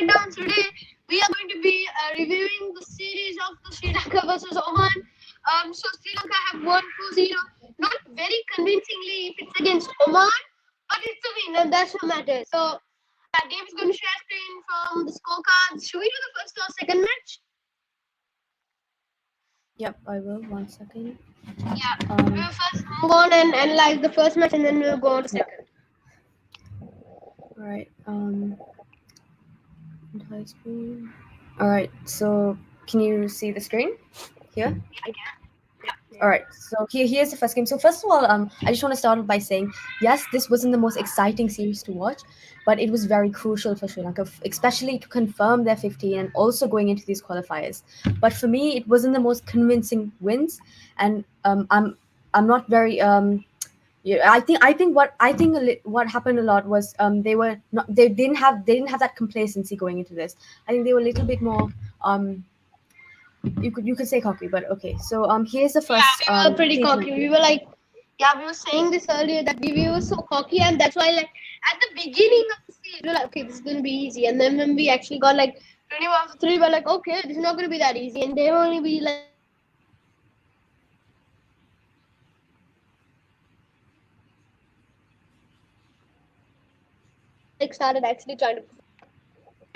right now today we are going to be reviewing the series of the Sri Lanka versus Oman. So Sri Lanka have won 2-0, not very convincingly if it's against Oman, but it's a win and that's what matters. So Dave is going to share screen from the scorecards. Should we do the first or second match? Yep, I will. 1 second. Yeah, we'll first move on and analyze the first match and then we'll go on to second. All right. Entire screen. All right. So can you see the screen here? I can. All right. So here's the first game. So first of all, I just want to start off by saying, yes, this wasn't the most exciting series to watch, but it was very crucial for Sri Lanka, especially to confirm their 15 and also going into these qualifiers. But for me, it wasn't the most convincing wins, and I'm not very yeah, I think what happened a lot was they didn't have that complacency going into this. I think they were a little bit more you could say cocky, but okay. So here's the first. Yeah, we were pretty cocky. We were like, yeah, we were saying this earlier that we were so cocky, and that's why like at the beginning of the series we were like, okay, this is gonna be easy, and then when we actually got like 21-3, we're like, okay, this is not gonna be that easy, and they only be like started actually trying to.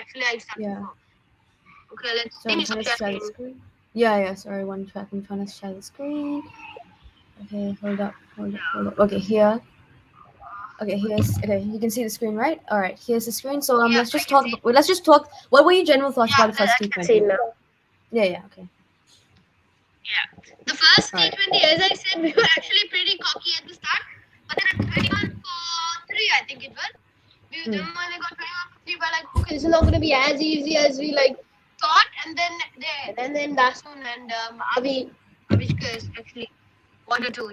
Actually, I started. Yeah. Okay, let's So I'm trying to share the screen. Yeah. Sorry, one track. I'm trying to share the screen. Okay, hold up. Okay, here. Okay, you can see the screen, right? All right, here's the screen. So let's just talk. What were your general thoughts about the first T20? Yeah. Okay. Yeah, the first T20, as I said, we were actually pretty cocky at the start, but then at 21-3, I think it was. Then when they got 21-3, we were like, okay, this is not going to be as easy as we like thought, and then Dasun and Avishka actually wanted to,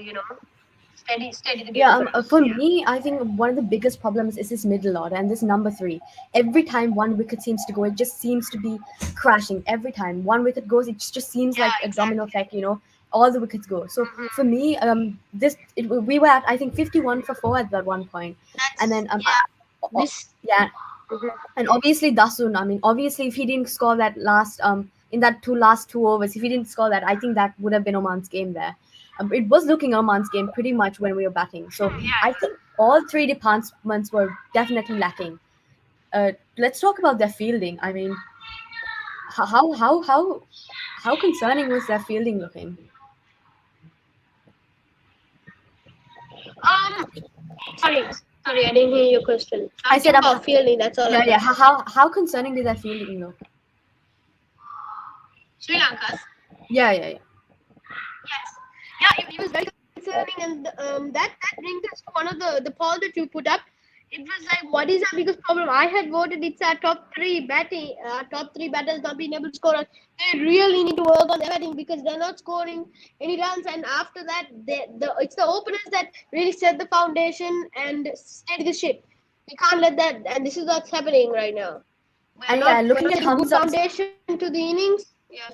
steady the game. Yeah, for me, I think one of the biggest problems is this middle order and this number 3. Every time one wicket seems to go, it just seems to be crashing. Every time one wicket goes, it just seems like a domino effect. All the wickets go. So for me, we were at I think 51 for 4 at that one point, and then and obviously Dasun. I mean, obviously if he didn't score that last in that last two overs, if he didn't score that, I think that would have been Oman's game there. It was looking Oman's game pretty much when we were batting. So I think all 3 departments were definitely lacking. Let's talk about their fielding. I mean, how concerning was their fielding looking? Sorry, I didn't hear your question. I said about fielding. That's all. Yeah. How concerning did their fielding look? Sri Lanka's. Yeah. Yes. Yeah, it was very concerning, and that brings us to one of the poll that you put up. It was like, what is our biggest problem? I had voted it's our top 3 batting, top 3 batters not being able to score. They really need to work on their batting because they're not scoring any runs. And after that, it's the openers that really set the foundation and steady the ship. We can't let that, and this is what's happening right now. Looking at Hamza's foundation to the innings. Yeah.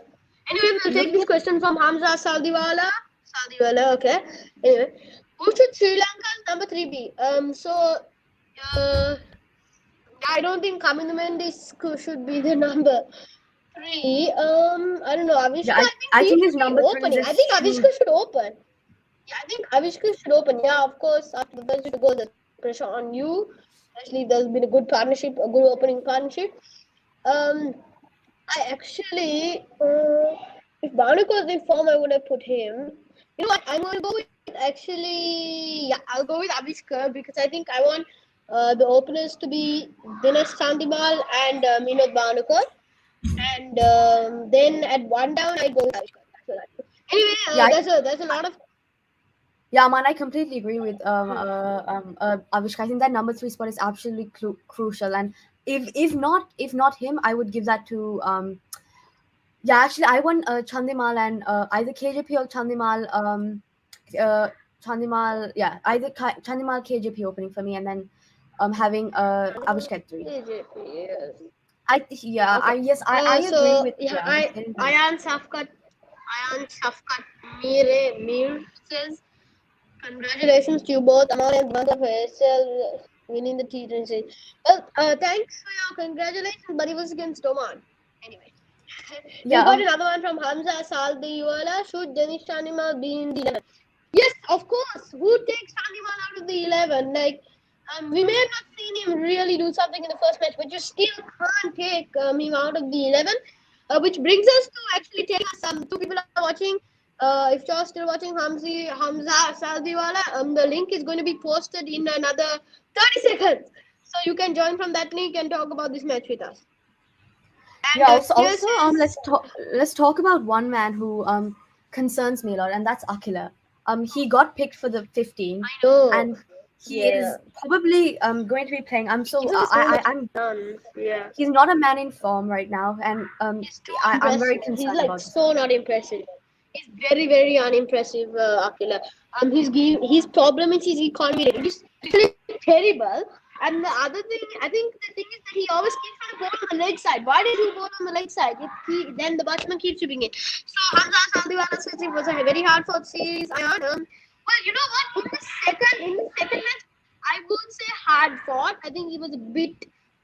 Anyway, we'll take this question from Hamza Saldiwala, okay. Anyway, who should Sri Lanka's number 3 be? I don't think Kamindu Mendis should be the number 3. I don't know. Avishka, yeah, I think his number 3 is I think Avishka should open. Yeah, I think Avishka should open. Yeah, of course, after the first 2 goals, there's pressure on you. Especially, there's been a good partnership, a good opening partnership. I actually, if Bhanukar was in form, I would have put him. You know what? I'm going to go with I'll go with Avishkar because I think I want the openers to be Dinesh Chandimal and Minod Bhanukar. And then at 1 down, I go with Avishkar. Anyway, there's a lot of. Yeah, man, I completely agree with Avishka. I think that number 3 spot is absolutely crucial, and if not him, I would give that to actually I want Chandimal and either KJP or Chandimal Chandimal either Chandimal KJP opening for me, and then having Avishka at 3. KJP, yes. I agree with Ayan Safkat Mir says, congratulations to you both, Aman and Dimansa, for yourself. winning the T20. Well, thanks for your congratulations, but it was against Oman. Anyway, Yeah. we've got another one from Hamza Saldiwala. Should Danish Shanimal be in the 11? Yes, of course. Who takes Shanimal out of the 11? Like, we may have not seen him really do something in the first match, but you still can't take him out of the 11. Which brings us to actually telling us two people are watching. If you're still watching Hamza Saldiwala, the link is going to be posted in another 30 seconds. So you can join from that link and talk about this match with us. And Yeah. Also, here's his. let's talk about one man who concerns me a lot, and that's Akila. He got picked for the 15, I know. and he Yeah. is probably going to be playing. I'm so Gives us so much I'm chance. Yeah. He's not a man in form right now, and He's too I'm very impressive. He's concerned like about this. so not impressive. He's very, very unimpressive, Akila. His problem is his economy rate. It is literally terrible. And the other thing, I think the thing is that he always keeps trying to bowl on the leg side. Why did he bowl on the leg side? Then the batsman keeps chipping it. So Hamza Saldiwala says it was a very hard fought series. Well, you know what? In the second match, I would say hard fought. I think it was a bit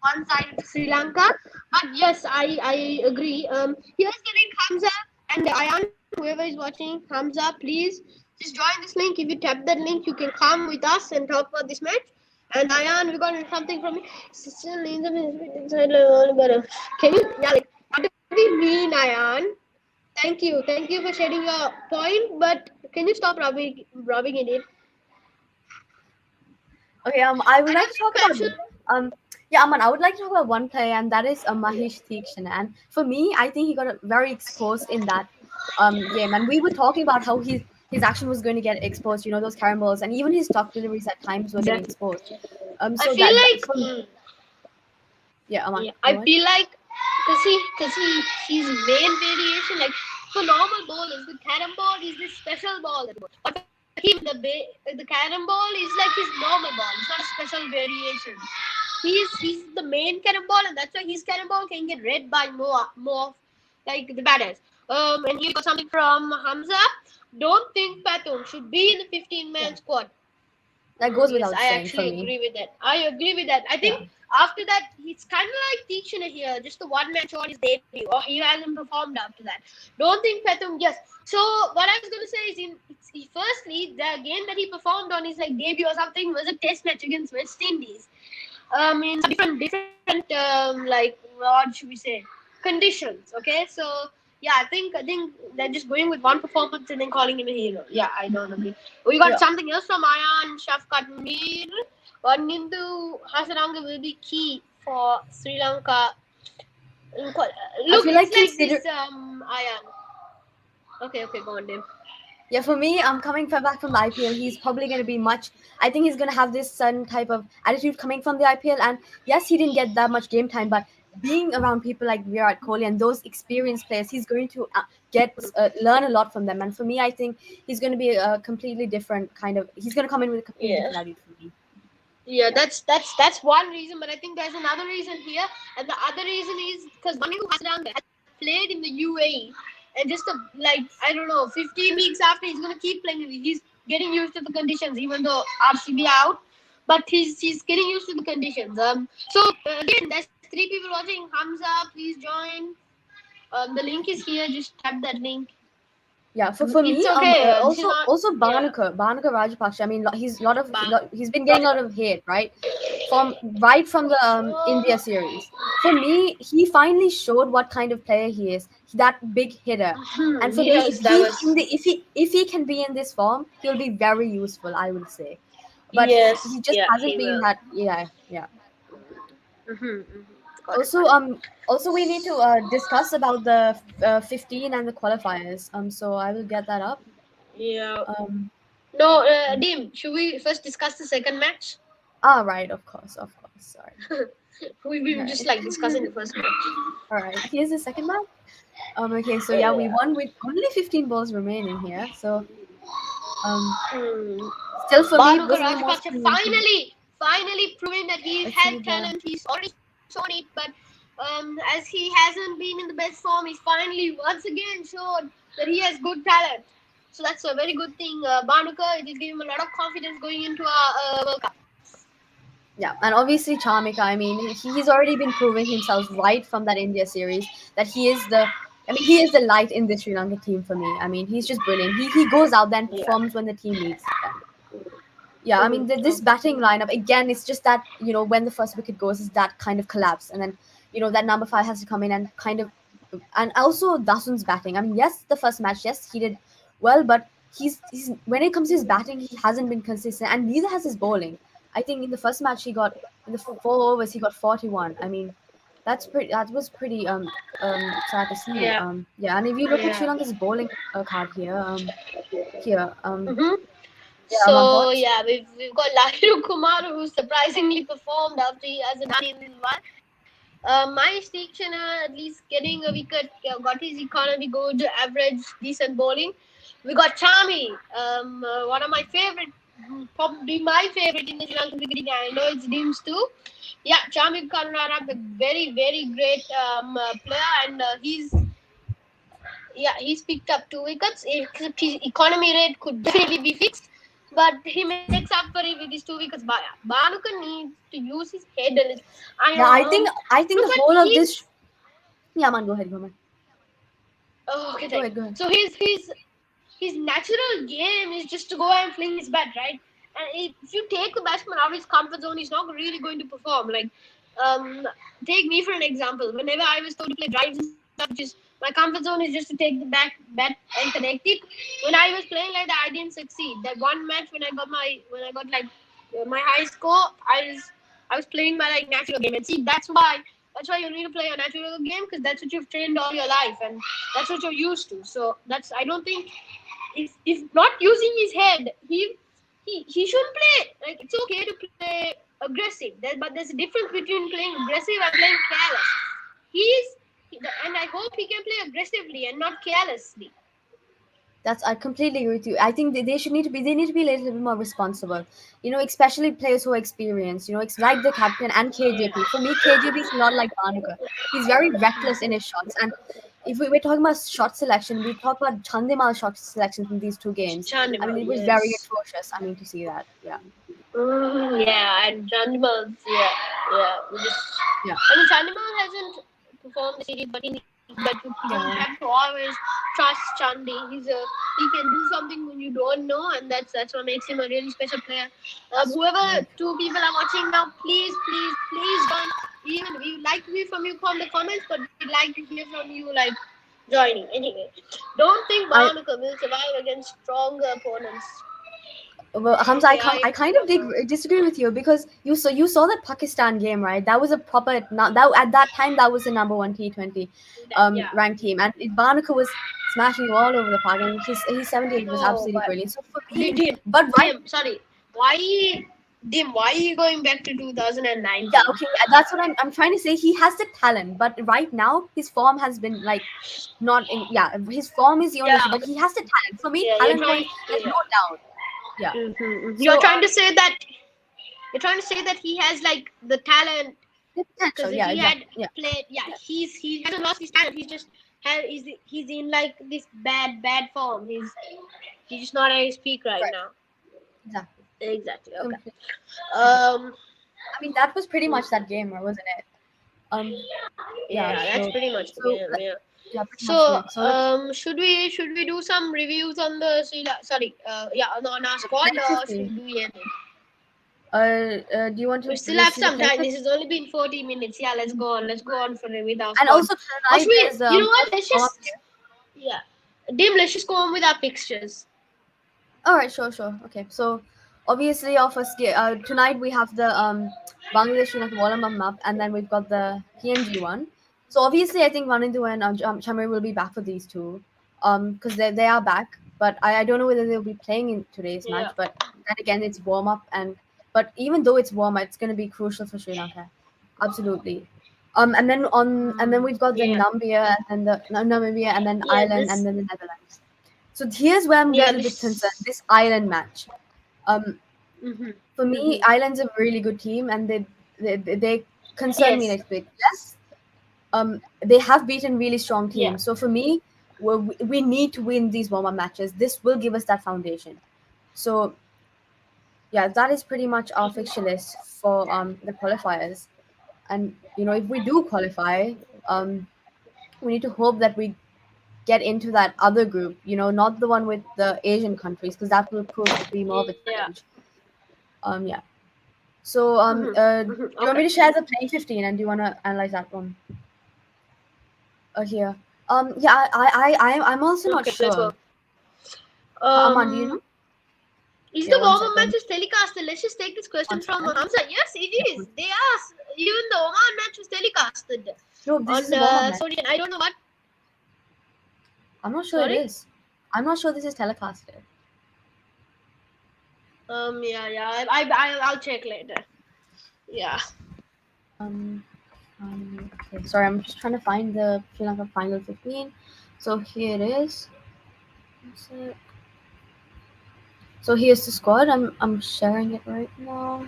one sided to Sri Lanka. But yes, I agree. Here's the link, Hamza and Ayan, whoever is watching, Hamza, please just join this link. If you tap that link, you can come with us and talk about this match. And Ayan, we got something from you. Still in the inside but can you like what do we mean, Ayan? Thank you for sharing your point. But can you stop rubbing in it? Okay, I would I like don't to think talk that about should. yeah, Aman, I would like to talk about one player, and that is Yeah. Mahesh Theekshana. And for me, I think he got very exposed in that game. And we were talking about how his action was going to get exposed. You know, those carrom balls, and even his stock deliveries at times were getting Exactly. exposed. I So feel that like. from yeah, Aman, Yeah, I go ahead. feel like his main variation like for normal bowlers, the carom ball is this special ball. But for him, the carom ball is like his normal ball. It's not a special variation. He's the main carom ball, and that's why his carom ball can get read by more of, like the batters. And here we got something from Hamza. Don't think Patum should be in the 15-man Yeah, squad. that goes Yes, without I saying for actually me. agree with that. I agree with that. I Yeah. think after that, it's kind of like Teachner here. Just the one man shot his debut, or he hasn't performed after that. Don't think Patum. Yes. So what I was gonna say is, firstly, the game that he performed on his like debut or something was a test match against West Indies. In different like what should we say conditions. Okay, so yeah, I think they're just going with one performance and then calling him a hero. Yeah, I don't agree. We got Yeah. something else from Ayan Shafkat Mir. Wanindu Hasaranga will be key for Sri Lanka. I Look, feel it's like like consider this Ayan. Okay, go on, Dave. Yeah, for me, I'm coming back from the IPL. He's probably going to be much. I think he's going to have this certain type of attitude coming from the IPL. And yes, he didn't get that much game time, but being around people like Virat Kohli and those experienced players, he's going to learn a lot from them. And for me, I think he's going to be a completely different kind of. He's going to come in with a completely Yeah. different attitude for me. Yeah, Yeah. that's one reason, but I think there's another reason here, and the other reason is because Manu Hasranga has played in the UAE, and just like I don't know, 15 weeks after he's gonna keep playing. He's getting used to the conditions, even though RCB out, but he's getting used to the conditions. So again, there's three people watching. Hamza, please join. The link is here. Just tap that link. Yeah, for It's me, okay. This is not. also Yeah. Bhanuka Rajapaksa. I mean, Bang. he's been getting a lot of hate, right? From the India series. For me, he finally showed what kind of player he is. That big hitter. And for me, Yes, that was. if he can be in this form, he'll be very useful, I would say. But he Yes, just yeah, hasn't he been will. that. Yeah, yeah. Got it, Also, got it. we need to discuss about the 15 and the qualifiers. So I will get that up. Yeah. Um, No, Dim, should we first discuss the second match? right, of course, of course. Sorry. We've All been just right. like discussing the first match. All right. Here's the second match. Okay, so yeah, we Yeah. won with only 15 balls remaining here. So um, Hmm. still for me, it Bhanuka wasn't the most Rajapaksa convincing. finally proving that he Let's see had the talent. He's already shown it, but as he hasn't been in the best form, he's finally once again showed that he has good talent. So that's a very good thing. Bhanuka, it will give him a lot of confidence going into our World Cup. Yeah, and obviously Charmika. I mean, he's already been proving himself right from that India series that he is the. I mean, he is the light in the Sri Lanka team for me. I mean, he's just brilliant. He goes out there and Yeah. performs when the team needs them. Yeah, I mean, this Okay. batting lineup again. It's just that when the first wicket goes, is that kind of collapse, and then that number five has to come in and kind of, and also Dasun's batting. I mean, yes, the first match, yes, he did well, but he's when it comes to his batting, he hasn't been consistent, and neither has his bowling. I think in the first match he got in the 4 overs he got 41. I mean, that was pretty sad to see. Yeah. Yeah, and if you look at Sri Yeah. Lanka's bowling card here, here Mm-hmm. yeah, Aman, So thoughts? yeah, we've got Lahiru Kumar who surprisingly performed after he hasn't done in this one. My Steakshaner at least getting a wicket, got his economy good, average, decent bowling. We got Chami, one of my favorite, probably my favorite in the Sri Lankan cricketing. I know it's Dims too. Yeah, Chami Karunarab, a very very great player, and he's picked up 2 wickets. Except his economy rate could definitely be fixed, but he makes up for it with his 2 wickets. Banuka needs to use his head a little. I Yeah, I think look the at whole of his. this. Yeah, man, go ahead, go ahead. Oh, okay, Go thank ahead, you. go ahead. So his natural game is just to go and fling his bat, right? And if you take the batsman out of his comfort zone, he's not really going to perform. Like, um, take me for an example. Whenever I was told to play drives and stuff, which is my comfort zone is just to take the bat and connect it. When I was playing like that, I didn't succeed. That one match when I got like my high score, I was playing my like natural game, and see that's why you need to play a natural game because that's what you've trained all your life and that's what you're used to. So that's I don't think if not using his head, he shouldn't play. Like it's okay to play aggressive, but there's a difference between playing aggressive and playing careless. He's and I hope he can play aggressively and not carelessly. I completely agree with you. I think they should need to be a little bit more responsible. Especially players who are experienced. It's like the captain and KJP. For me, KJP is not like Banuka. He's very reckless in his shots. And if we're talking about shot selection, we talk about Chandimal's shot selection from these two games. I mean, Chandimal, it was very yes. atrocious. I mean, to see that. Yeah, Yeah, and Chandimal, yeah. yeah, I mean, Chandimal hasn't performed the series, but you don't yeah. have to always trust Chandi. He can do something when you don't know, and that's what makes him a really special player. That's Whoever true. two people are watching now, please join. Even we would like to hear from you from the comments, but we'd like to hear from you like joining anyway. Don't think I Bhanuka will survive against stronger opponents. Well, Hamza, Okay, I I kind of disagree with you because you saw that Pakistan game, right? That was a proper that at that time that was the number one T20 yeah. ranked team, and Ibanuka was smashing all over the park, and his 78 was No, absolutely but brilliant. So for me, Dim, but right, Sorry. Why, why are you going back to yeah, 2019? okay, that's what I'm trying to say. He has the talent, but right now his form has been like not in. Yeah, his form is the only Yeah, issue, but he has the talent. For me, yeah, you're talent trying. wise, there's Yeah. no doubt. Yeah. You're So trying to say that he has like the talent the because potential, if yeah, he had exactly, yeah. played, yeah, he hasn't lost his talent. He's in like this bad form. He's just not at his peak right Right. now. Exactly. Exactly. Okay. Completely. Um. I mean, that was pretty much that game, wasn't it? Um, yeah. Yeah, that's pretty much the game. Yeah. Yeah, pretty much the So, game. So let's should we do some reviews on the sorry, yeah, on our squad, players or should history. we end it? Do you want We to still have see the some players time. This history? has only been 40 minutes. Yeah, let's go on. Let's go on for with our And squad. also Or should tonight we? there's You know what? also Let's warm up just yeah, Dim. Let's just go on with our fixtures. All right, sure. Okay, so obviously our first game tonight we have the Bangladesh Sri Lanka warm up, and then we've got the PNG one. So obviously, I think Vanindu and Chamir will be back for these two, because they are back. But I don't know whether they'll be playing in today's Yeah. match. But then again, it's warm up, but even though it's warm up, it's going to be crucial for Sri Lanka, absolutely. And then we've got the Yeah. Nambia and the Namibia, and then Yeah. Ireland, and then the Netherlands. So here's where I'm a little bit concerned. This. This Ireland match. Um, Mm-hmm. for me, Mm-hmm. Ireland's a really good team, and they concern me Yes. next week. Yes, they have beaten really strong Yeah. teams. So for me, we need to win these warm-up matches. This will give us that foundation. So yeah, that is pretty much our fixture list for the qualifiers. And if we do qualify, um, we need to hope that we get into that other group. Not the one with the Asian countries, because that will prove to be more of a Yeah. challenge. Yeah. So do you Okay. want me to share the playing 15, and do you want to analyze that one here? Yeah, I'm also not Okay, let's sure. go. Aman, do you know? Is Yeah, the one warm-up second. matches telecasted? Let's just take this One question from second. Hamza. Yes, it Yeah, is. They are. Even the Oman match was telecasted no, this is on a warm-up match. Saudi. I don't know what. I'm not sure it Sorry. is. I'm not sure this is telecasted. Yeah. I'll check later. Yeah. Um, okay, sorry, I'm just trying to find the Sri Lanka final 15. So here it is. So here's the squad. I'm sharing it right now.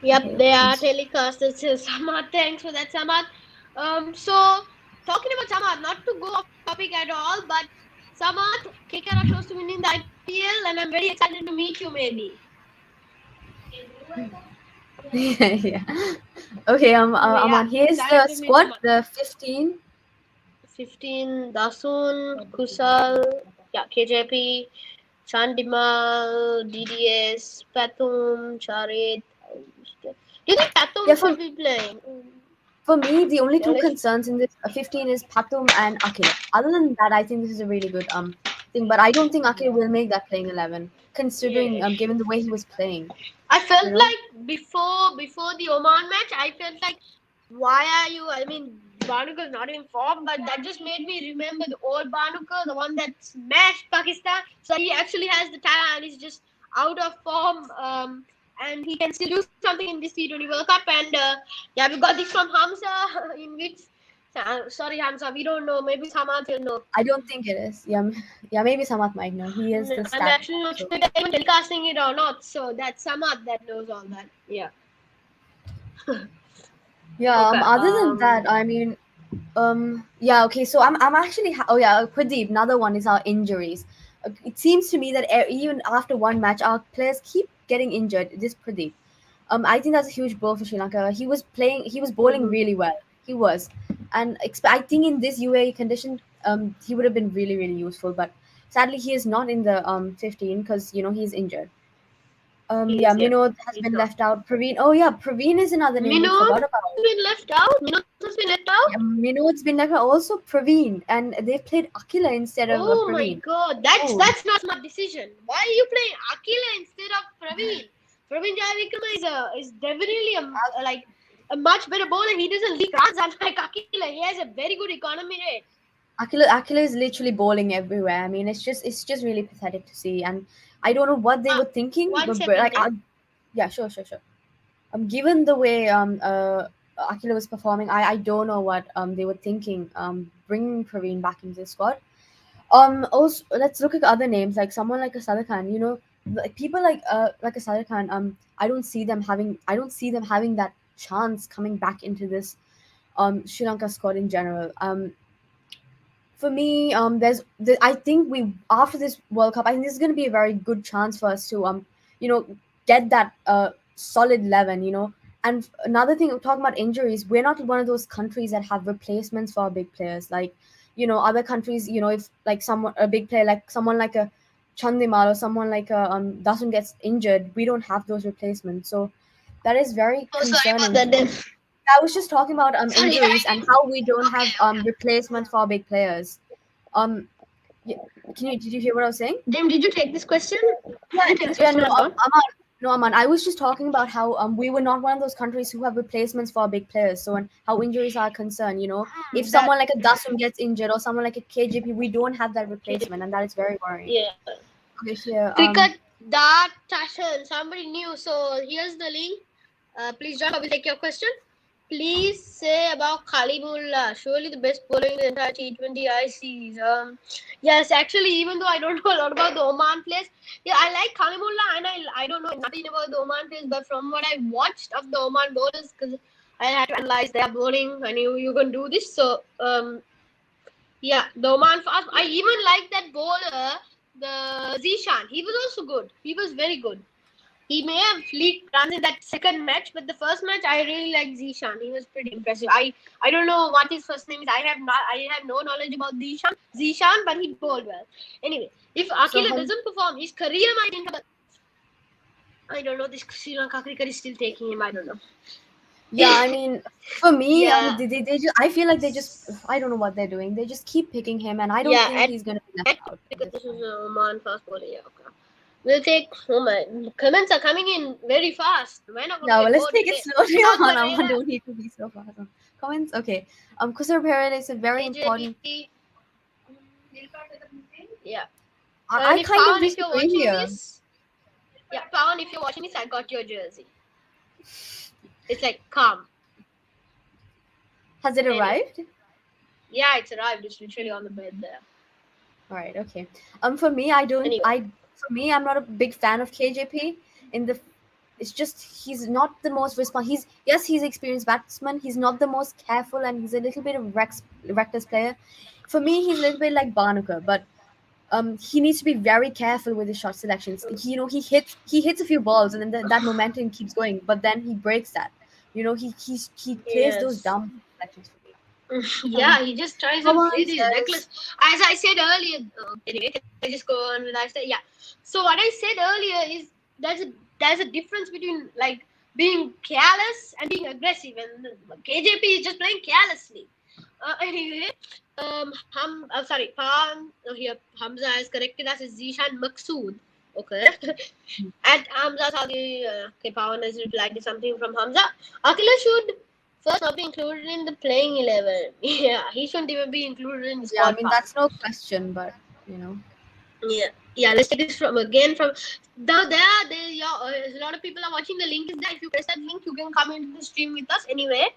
Yep, Okay, they are please. telecasted. Samad, thanks for that, Samad. So talking about Samad, not to go off topic at all, but Samad, KKR are close to winning the IPL, and I'm very excited to meet you. Maybe. Yeah. Okay, I'm Yeah, on. Here's the excited to meet squad. Samad. The 15. 15, Dasun, Kusal, yeah, KJP, Chandimal, DDS, Pathum, Charit. Do you think Yeah, Pathum for should be playing? for me, the only Yeah, two let's. concerns in this 15 is Patum and Akil. Other than that, I think this is a really good thing. But I don't think Akil will make that playing 11, considering Yeah. given the way he was playing. I felt You know. like before the Oman match, I felt like, why are you? I mean, Banuka is not in form, but that just made me remember the old Banuka, the one that smashed Pakistan. So he actually has the talent. He's just out of form, and he can still do something in this T20 World Cup. And yeah, we got this from Hamza, in which. Sorry, Hamza, we don't know. Maybe Samad will know. I don't think it is. Yeah, yeah, maybe Samat might know. He is the I'm stat actually guy. not So sure if they're even telecasting it or not. So that's Samad that knows all that. Yeah. yeah. Okay. Other than that, I mean, yeah. Okay. So I'm actually. Oh yeah. Pradeep. Another one is our injuries. It seems to me that even after one match, our players keep getting injured. This Pradeep. I think that's a huge blow for Sri Lanka. He was playing. He was bowling Mm-hmm. really well. He was, and I think in this UAE condition, he would have been really really useful. But sadly, he is not in the 15 because he's injured. He Yeah, is, yeah. Minod has He's been not. left out. Praveen. Oh yeah, Praveen is another name we Minod forgot has about. been left out. Minod has been left out. Yeah, Minod's been left out. Also Praveen, and they played Akila instead of Oh my Praveen. god, that's Oh, that's not smart decision. Why are you playing Akila instead of Praveen? Praveen Jayavikrama is definitely like a much better bowler. He doesn't leak runs unlike Akila. He has a very good economy rate. Akila is literally bowling everywhere. I mean, it's just really pathetic to see, and I don't know what they were thinking. One But second, like, then. yeah, sure. Given the way Akila was performing, I don't know what they were thinking. Bringing Praveen back into the squad. Also, let's look at other names like someone like a Sadar Khan. People like a Sadar Khan. I don't see them having that chance coming back into this Sri Lanka squad in general. For me, I think we after this World Cup, I think this is going to be a very good chance for us to you know, get that solid 11. And another thing, talking about injuries, we're not one of those countries that have replacements for our big players. Like, other countries, if like someone a big player like someone like a Chandimal or someone like a Dasun gets injured, we don't have those replacements. So that is very Oh, sorry concerning about to that, then. me. I was just talking about Sorry. injuries and how we don't have Okay, okay. replacements for our big players. Um, y- did you hear what I was saying? Jim, did you take this question? Yeah, I didn't take this yeah, question. no, I'm gone. Aman, no, Aman. I was just talking about how we were not one of those countries who have replacements for our big players. So, and how injuries are concerned, if That someone like a Dasun gets injured or someone like a KJP, we don't have that replacement, and that is very worrying. yeah. Okay, here, Cricket Dart Tashan. Somebody new. So here's the link. Please join. I will take your question. Please say about Kalimullah. Surely the best bowler in the entire T20 ICs. Yes, actually, even though I don't know a lot about the Oman players, yeah, I like Kalimullah, and I don't know nothing about the Oman players, but from what I watched of the Oman bowlers, because I had to analyze their bowling, I knew you can do this. So yeah, the Oman fast. I even like that bowler, the Zishan. He was also good. He was very good. He may have leaked runs in that second match, but the first match I really liked Zishan. He was pretty impressive. I don't know what his first name is. I have no knowledge about Zishan, but he bowled well. Anyway, if So Akila doesn't perform, his career might be in trouble. I don't know. This Sri Lanka cricket is still taking him. I don't know. yeah, I mean, for me, Yeah. they just, I feel like they just, I don't know what they're doing. They just keep picking him, and I don't Yeah, think he's gonna be left at out at cricket, this this is point. Oman fast bowler. Yeah, okay. We'll take Oman. Comments are coming in very fast. We're not going to Yeah, well, get let's bored take it today. slowly South on. I Korea, don't need to be so fast on comments. Okay, Kusar Perez is a very important. KJP. Yeah. I And if kind of Pawan, if you're disagree watching here. this, yeah, Pawan, if you're watching this, I got your jersey. It's like calm. Has it Anyway. arrived? Yeah, it's arrived. It's literally on the bed there. All right, okay. For me, I don't. Anyway. For me, I'm not a big fan of KJP. In the, it's just he's not the most He's yes, he's experienced batsman. He's not the most careful, and he's a little bit of reckless player. For me, he's a little bit like Barnaker, but he needs to be very careful with his shot selections. He hits a few balls, and then that momentum keeps going, but then he breaks that. He plays those Yes. dumb selections for me. Yeah, he just tries Come and on, plays his reckless. As I said earlier, anyway, can I just go on with I said? Yeah. So what I said earlier is there's a difference between like being careless and being aggressive, and KJP is just playing carelessly. Anyway, sorry, Pan here. Hamza has corrected us as Zishan Maqsood. Okay. At Hamza Sadi, okay, Pawan has replied to something from Hamza. Akila should first not be included in the playing 11. Yeah, he shouldn't even be included in the Yeah, I squad mean part. that's no question, but you know. Yeah. Let's take this from a lot of people are watching. The link is there. If you press that link, you can come into the stream with us. Anyway,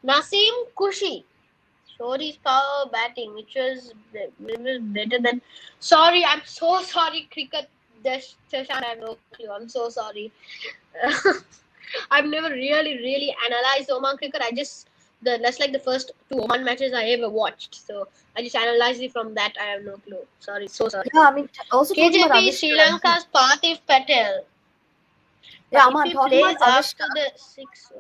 Naseem Kushi. Shori's power batting, which was better than. Sorry, I'm so sorry, cricket. Shashan, I have no clue. I'm so sorry. I've never really analyzed Oman cricket. That's like the first two Oman matches I ever watched. So I just analyzed it from that. I have no clue. Sorry, so sorry. Yeah, I mean also talking about KJP Sri Avishkar. Lanka's Parthiv Patel. But Yeah, if I'm he talking plays about after Avishkar. the 6,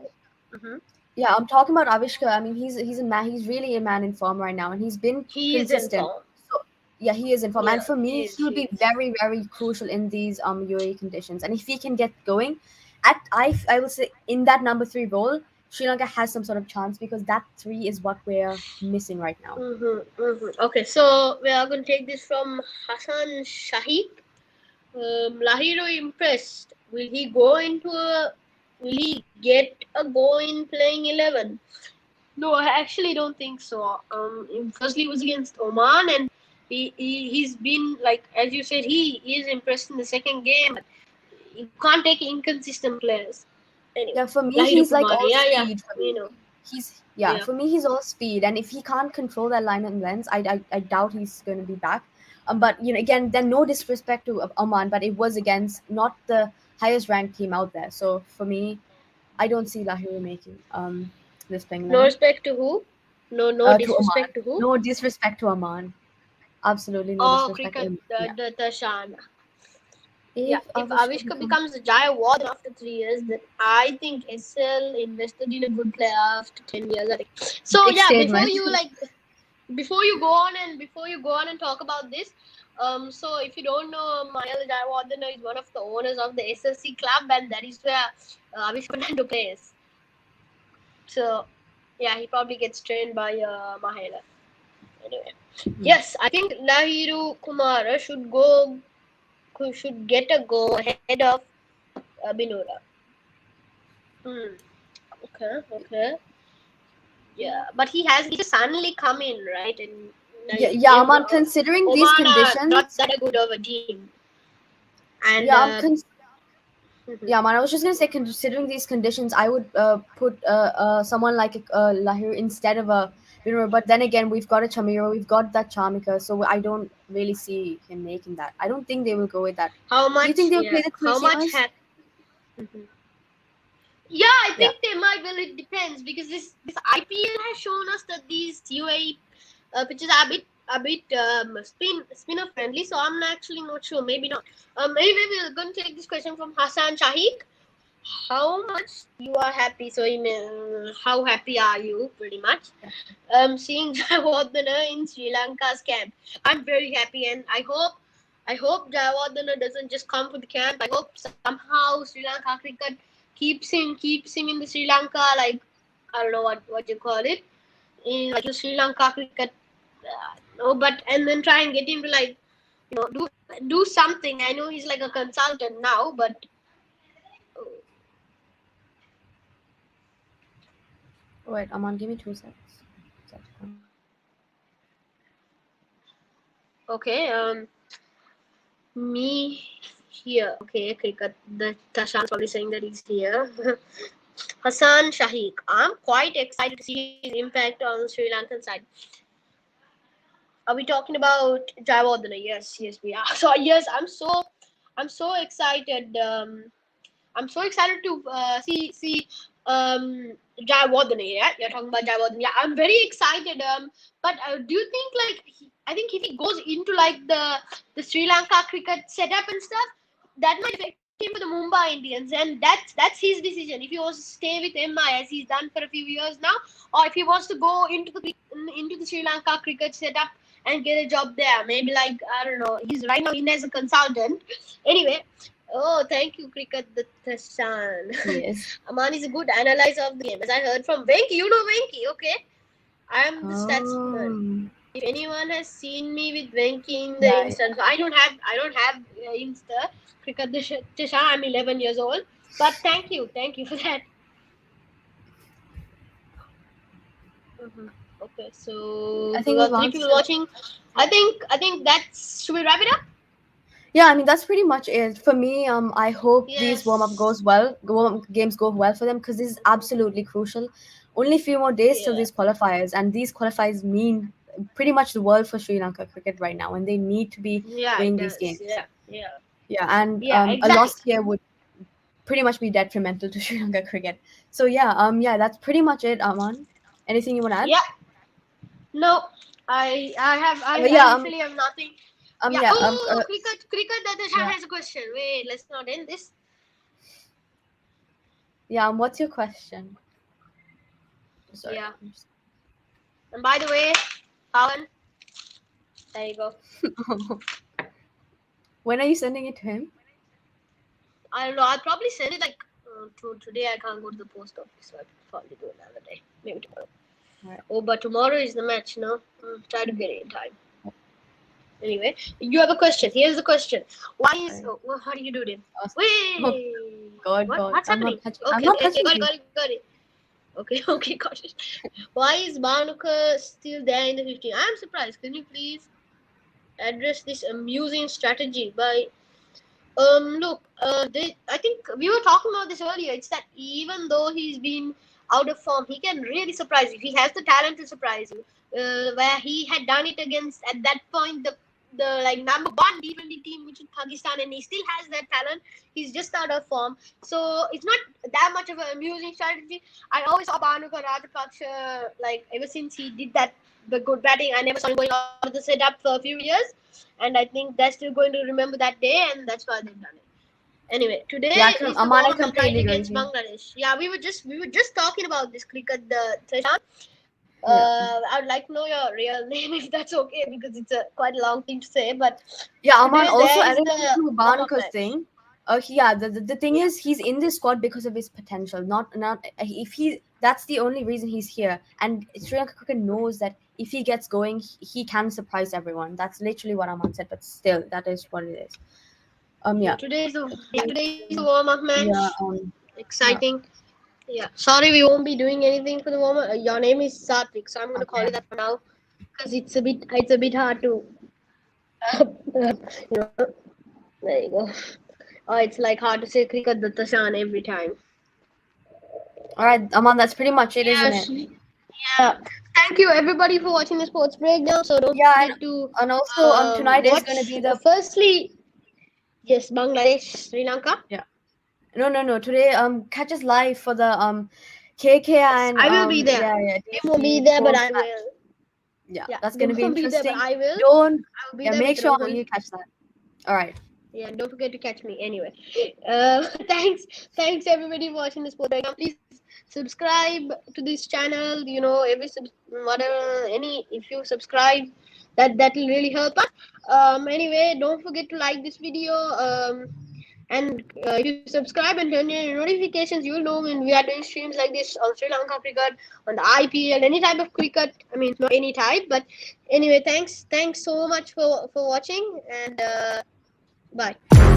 Yeah, I'm talking about Avishkar. I mean, he's a man. He's really a man in form right now, and he's been he is in consistent. form. So yeah, he is in form, Yeah, and for me, he is. he'll He be is. very crucial in these UAE conditions. And if he can get going, I will say in that number 3 role, Sri Lanka has some sort of chance because that 3 is what we're missing right now. Okay, so we are going to take this from Hassan Shahid. Lahiro impressed. Will he go into a? Will he get a go in playing 11? No, I actually don't think so. Firstly, it was against Oman, and he's been like as you said, he is impressed in the second game. But you can't take inconsistent players. Anyway, Yeah, for me, Lahiru he's like Kumar. all Yeah. speed for You me. know. Yeah. For me, he's all speed, and if he can't control that line and lens, I doubt he's going to be back. But again, then no disrespect to Oman, but it was against not the highest ranked team out there. So for me, I don't see Lahiri making this playing No 11 respect to who? No to Oman. disrespect to who? No disrespect to Oman. Absolutely no Oh, disrespect. cricket. Yeah. The Shan. Yeah, If if Avishka Avishka becomes becomes a Jaya Warden after 3 years, then I think SL invested in a good player after 10 years. I think. So big yeah, statement. before you go on and talk about this, so if you don't know, Mayal Jaya Warden is one of the owners of the SLC club, and that is where Avishka Fernando plays. So yeah, he probably gets trained by Mahela. Anyway, yes, I think Lahiru Kumara should get a go ahead of Binura. Okay. Yeah, but he's just suddenly come in, right? And Yeah, Oman, considering these Oman are conditions, not that good of a team. And yeah, yeah, man. I was just gonna say, considering these conditions, I would put someone like Lahir instead of a but then again, we've got a Chamiro, we've got that Charmika, so I don't really see him making that. I don't think they will go with that. how much? Do you think they'll Yeah, play the how much seamers? Yeah, I think they might. Well, it depends because this IPL has shown us that these UAE pitches are a bit spinner friendly, so I'm actually not sure. Maybe not. Anyway, we're going to take this question from Hassan Shahiq. How much you are happy? So, how happy are you? Pretty much. Seeing Jayawardena in Sri Lanka's camp, I'm very happy, and I hope Jayawardena doesn't just come for the camp. I hope somehow Sri Lanka cricket keeps him in the Sri Lanka, like, I don't know what you call it, in like the Sri Lanka cricket. No, but and then try and get him to, like, do something. I know he's like a consultant now, but Wait, Aman, give me 2 seconds. okay. Me here. Okay, cricket. The Tashan's probably saying that he's here. Hassan Shahiq. I'm quite excited to see his impact on the Sri Lankan side. Are we talking about Jayawardena? Yes, we are. So yes, I'm so excited. I'm so excited to see Jayawardena. Yeah, you're talking about Jayawardena. Yeah, I'm very excited. But do you think, like, I think if he goes into like the Sri Lanka cricket setup and stuff, that might affect him for the Mumbai Indians, and that's his decision. If he wants to stay with MI as he's done for a few years now, or if he wants to go into the Sri Lanka cricket setup and get a job there, maybe, like, I don't know. He's right now in as a consultant. Anyway, oh, thank you, Cricket Dashan. Yes. Aman is a good analyzer of the game, as I heard from Venki. You know Venki, okay? I am the statsman. If anyone has seen me with Venki in the Insta, so I don't have Insta. Cricket Dashan. I'm 11 years old, but thank you for that. Okay, so I think we got we've 3 people answered. watching. I think that's. Should we wrap it up? Yeah, I mean that's pretty much it for me. I hope these warm up Yes. games go well for them because this is absolutely crucial. Only a few more days till Yeah. these qualifiers, and these qualifiers mean pretty much the world for Sri Lanka cricket right now, and they need to be Yeah, winning it these does. games. Yeah. Yeah, and Yeah, a exactly. loss here would pretty much be detrimental to Sri Lanka cricket. So yeah, that's pretty much it, Aman. Anything you want to add? Yeah. No, I Yeah, literally have nothing. Yeah. yeah, Oh, cricket. That yeah, has a question. Wait, let's not end this. yeah. What's your question? Sorry. Yeah. And by the way, Pawan, there you go. When are you sending it to him? I don't know. I'll probably send it like today. I can't go to the post office, so I'll probably do it another day. Maybe tomorrow. Right. Oh, but tomorrow is the match, no? Try to get it in time. Anyway, you have a question. Here's the question. Why is... Oh, well, how do you do it? Wait. God. What's I'm happening? not touching. I'm Okay, not okay, touching got you. it. Okay, got it. Why is Bhanuka still there in the 15? I'm surprised. Can you please address this amusing strategy by... Look, I think we were talking about this earlier. It's that even though he's been out of form, he can really surprise you. He has the talent to surprise you. Where he had done it against, at that point, the like number one T20 team, which is Pakistan, and he still has that talent. He's just out of form, so it's not that much of an amusing strategy. I always saw Bhanuka Rajapaksa, like, ever since he did the good batting. I never saw him going out of the setup for a few years, and I think they're still going to remember that day, and that's why they've done it. Anyway, today is the Aman, I warm-up night completely agree against with you. Bangladesh. Yeah, we were just talking about this cricket, the Trishan. Yeah. I would like to know your real name if that's okay, because it's a quite a long thing to say. But Yeah, Aman, today also there is adding the to warm-up Banuka's match. thing. Yeah, the thing Yeah. is he's in this squad because of his potential. Not if he that's the only reason he's here. And Sri Lanka cricket knows that if he gets going, he can surprise everyone. That's literally what Aman said. But still, that is what it is. Yeah, Yeah. today's the warm-up Yeah. match. Yeah. Exciting. Yeah. Sorry, we won't be doing anything for the warm-up. Your name is Satvik, so I'm gonna call Okay. you that for now, because it's a bit hard to, you know. There you go. It's like hard to say cricket the Tashan every time. All right, Aman. That's pretty much it, isn't Yes. it? Yeah. Thank you everybody for watching the sports breakdown. So don't Yeah, forget to and also tonight is going to watch. be the Firstly, yes, Bangladesh, Sri Lanka. yeah. No. Today catch us live for the KK Yes, and I will be there. yeah You won't be DFB there, but gold I match. will. Yeah, Yeah, that's they gonna be won't be there, but interesting. I will. Don't I will be Yeah, there make with sure Rohan. you catch that. All right. Yeah, don't forget to catch me anyway. Thanks everybody for watching this program. Please subscribe to this channel. You know, whatever any if you subscribe, that will really help us. Anyway, don't forget to like this video. And if you subscribe and turn on your notifications, you'll know when we are doing streams like this on Sri Lanka cricket, on the IPL, any type of cricket. I mean, not any type, but anyway, thanks so much for watching, and bye.